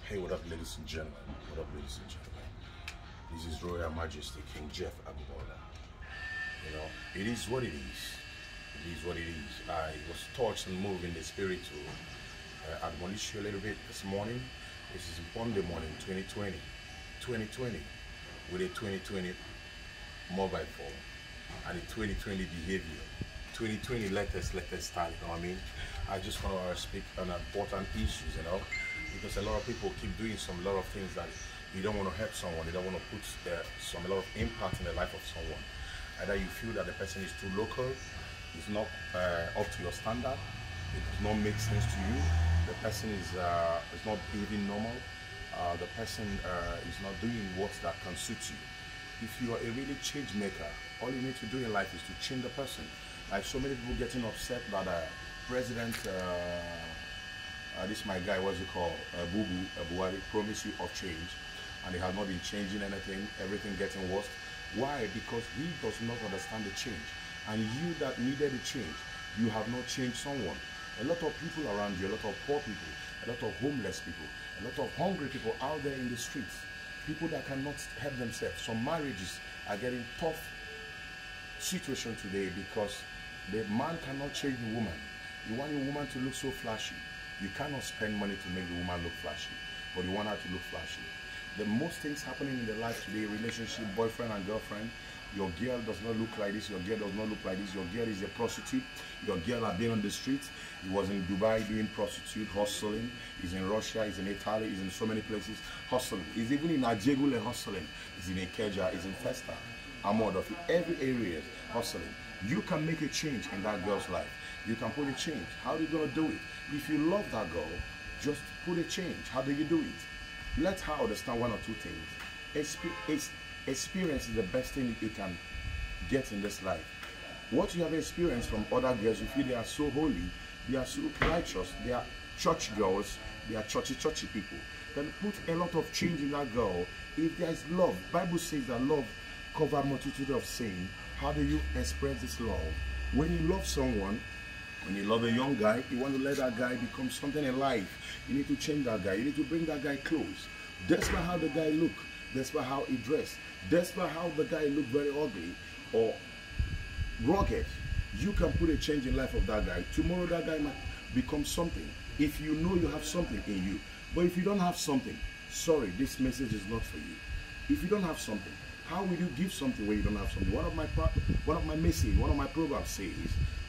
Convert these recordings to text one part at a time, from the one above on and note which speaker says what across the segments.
Speaker 1: Hey, what up, ladies and gentlemen? What up, ladies and gentlemen? This is Royal Majesty King Jeff Agubola. You know, it is what it is. It is what it is. I was touched and moved in the spirit to admonish you a little bit this morning. This is Monday morning, 2020. 2020 with a 2020 mobile phone and a 2020 behavior. 2020 let us start, you know what I mean? I just want to speak on important issues, you know, because a lot of people keep doing a lot of things that you don't want to help someone, they don't want to put a lot of impact in the life of someone. Either you feel that the person is too local, is not up to your standard, it does not make sense to you, the person is not behaving normal, the person is not doing what that can suit you. If you are a really change maker, all you need to do in life is to change the person. Like so many people getting upset that President, this is my guy, what's it called, Buhari, promised you of change, and he has not been changing anything, everything getting worse. Why? Because he does not understand the change. And you that needed a change, you have not changed someone. A lot of people around you, a lot of poor people, a lot of homeless people, a lot of hungry people out there in the streets, people that cannot help themselves. Some marriages are getting tough situation today because the man cannot change the woman. You want your woman to look so flashy. You cannot spend money to make the woman look flashy, but you want her to look flashy. The most things happening in the life today, relationship, boyfriend and girlfriend, your girl does not look like this, your girl does not look like this, your girl is a prostitute, your girl has been on the streets, he was in Dubai doing prostitute, hustling, he's in Russia, he's in Italy, he's in so many places, hustling, he's even in Ajegule hustling, he's in Ikeja, he's in Festa, Amodofi, every area hustling. You can make a change in that girl's life. You can put a change. How are you going to do it? If you love that girl, just put a change. How do you do it? Let her understand one or two things. Experience is the best thing you can get in this life. What you have experienced from other girls, you feel they are so holy, they are so righteous, they are church girls, they are churchy people. Then put a lot of change in that girl. If there is love, Bible says that love covers multitude of sin. How do you express this love? When you love someone, when you love a young guy, you want to let that guy become something in life. You need to change that guy. You need to bring that guy close. Despite how the guy look, despite how he dressed, despite how the guy look very ugly or rugged, you can put a change in life of that guy. Tomorrow that guy might become something. If you know you have something in you. But if you don't have something, sorry, this message is not for you. If you don't have something, how will you give something when you don't have something? One of my messages, one of my programs says,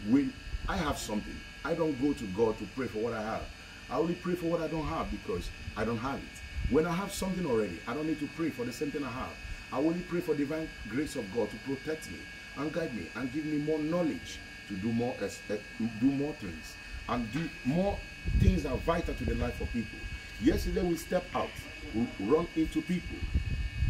Speaker 1: when I have something, I don't go to God to pray for what I have. I only pray for what I don't have because I don't have it. When I have something already, I don't need to pray for the same thing I have. I only pray for divine grace of God to protect me and guide me and give me more knowledge to do more things and do more things that are vital to the life of people. Yesterday we stepped out, we run into people.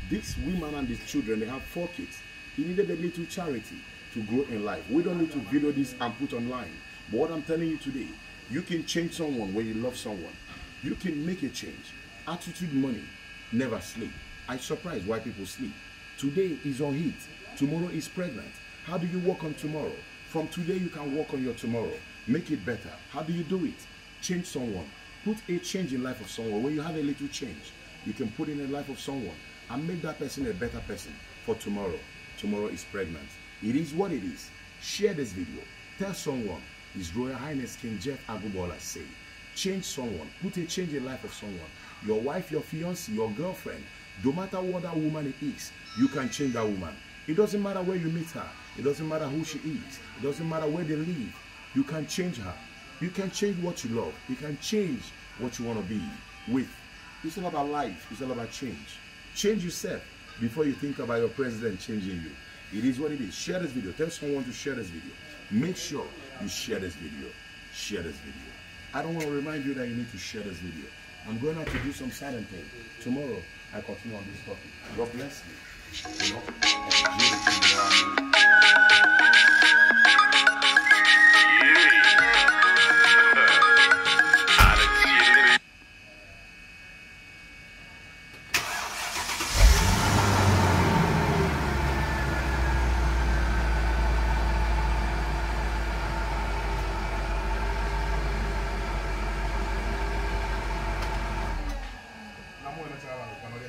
Speaker 1: These women and these children, they have 4 kids. He needed a little charity to grow in life. We don't need to video this and put online. But what I'm telling you today, you can change someone when you love someone. You can make a change. Attitude money, never sleep. I'm surprised why people sleep. Today is on heat. Tomorrow is pregnant. How do you work on tomorrow? From today you can work on your tomorrow. Make it better. How do you do it? Change someone. Put a change in life of someone. When you have a little change, you can put in the life of someone and make that person a better person for tomorrow. Tomorrow is pregnant. It is what it is. Share this video. Tell someone. His Royal Highness King Jeff Agubola say, change someone. Put a change in life of someone. Your wife, your fiancé, your girlfriend. No matter what that woman is, you can change that woman. It doesn't matter where you meet her. It doesn't matter who she is. It doesn't matter where they live. You can change her. You can change what you love. You can change what you want to be with. It's all about life. It's all about change. Change yourself before you think about your president changing you. It is what it is. Share this video. Tell someone to share this video. Make sure you share this video. Share this video. I don't want to remind you that you need to share this video. I'm going out to do some silent thing. Tomorrow, I continue on this topic. God bless you. You know,